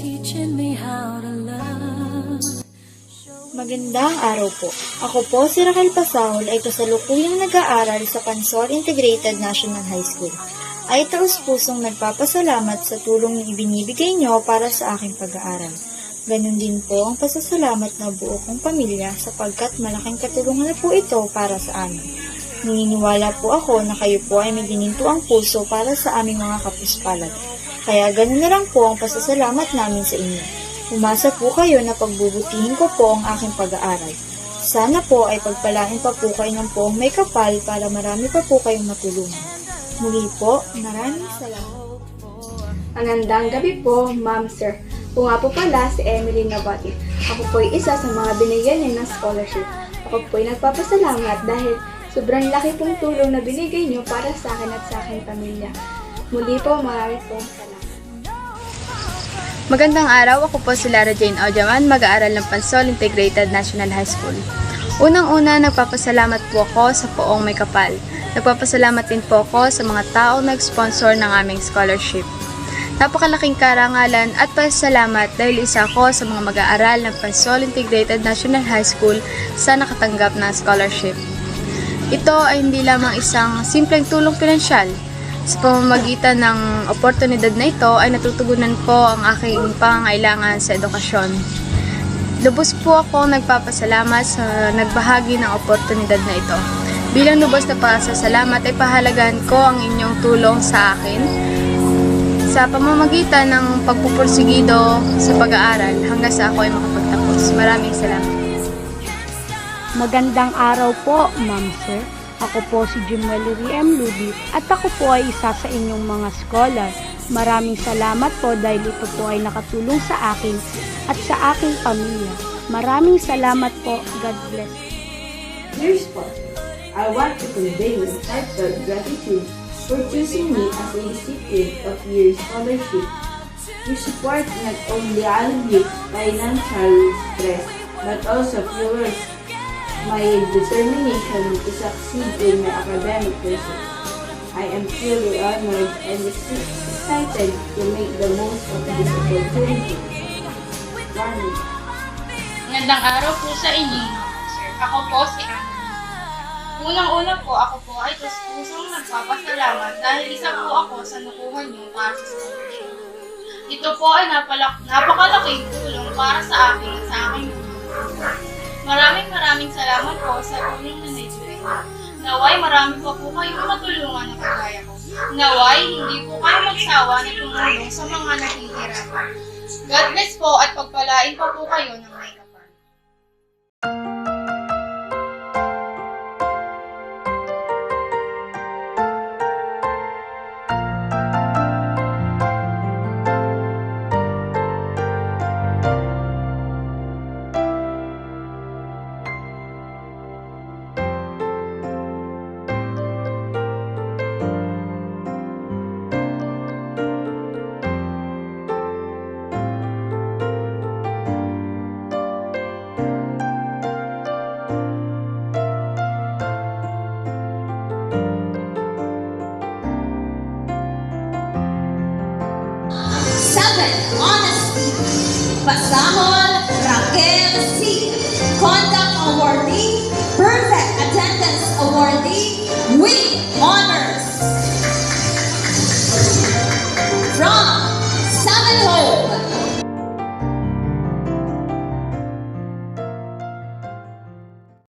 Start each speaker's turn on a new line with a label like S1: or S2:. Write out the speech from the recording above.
S1: teaching me how to love.
S2: Magandang araw po. Ako po si Raquel Pasahol ay kasalukuyang nag-aaral sa Pansol Integrated National High School. Ay taus-pusong nagpapasalamat sa tulong na ibinibigay niyo para sa aking pag-aaral. Ganon din po ang pasasalamat na buo kong pamilya sapagkat malaking katulungan na po ito para sa amin. Naniniwala po ako na kayo po ay may ginintuang puso para sa aming mga kapuspalad. Kaya ganon na lang po ang pasasalamat namin sa inyo. Umasa po kayo na pagbubutihin ko po ang aking pag-aaral. Sana po ay pagpalain pa po kayo ng poong may kapal para marami pa po kayong matulungan. Muli po, maraming salamat.
S3: Magandang gabi po, Ma'am Sir. Ako nga po pala si Emily Nabati. Ako po ay isa sa mga binigyan niyo ng scholarship. Ako po ay nagpapasalamat dahil sobrang laki pong tulong na binigay niyo para sa akin at sa aking pamilya. Muli po, maraming pong salamat.
S4: Magandang araw, ako po si Lara Jane Ojaman, mag-aaral ng Pansol Integrated National High School. Unang-una, nagpapasalamat po ako sa poong may kapal. Nagpapasalamat din po ako sa mga taong nag-sponsor ng aming scholarship. Napakalaking karangalan at pasalamat dahil isa ako sa mga mag-aaral ng Pansol Integrated National High School sa nakatanggap ng scholarship. Ito ay hindi lamang isang simpleng tulong pinansyal. Sa pamamagitan ng oportunidad na ito ay natutugunan ko ang aking pangangailangan sa edukasyon. Lubos po ako nagpapasalamat sa nagbahagi ng oportunidad na ito. Bilang lubos na pasasalamat ay pahalagan ko ang inyong tulong sa akin sa pamamagitan ng pagpupursigido sa pag-aaral hanggang sa ako ay makapagtapos. Maraming salamat.
S5: Magandang araw po, Ma'am Sir. Ako po si Jimwellery M. Luby at ako po ay isa sa inyong mga scholar. Maraming salamat po dahil ito po ay nakatulong sa akin at sa aking pamilya. Maraming salamat po. God bless.
S6: Dear Spot, I want to convey my heartfelt gratitude for choosing me as a recipient of your scholarship. Your support not only alleviates financial stress but also fuels my determination to succeed in my academic pursuits. I am truly honored and excited to make the most of this opportunity. Warning.
S7: Magandang araw po sa inyo, sir. Ako po si Anna. Unang-una po, ako po ay pusong nagpapasalamat dahil isa po ako sa nakuha niyo para sa scholarship. Ito po ay napakalaking tulong para sa akin at sa aking mga. Maraming salamat po sa tulong na naibigay niyo. Naway marami pa po kayong matulungan na kagaya ko. Naway hindi po kayo magsawa na tumulong sa mga naghihirapan. God bless po at pagpalain pa po kayo ng may kapal.
S8: Honesty, Pasahol Raquel C. Conduct Awardee, Perfect Attendance Awardee, with honor.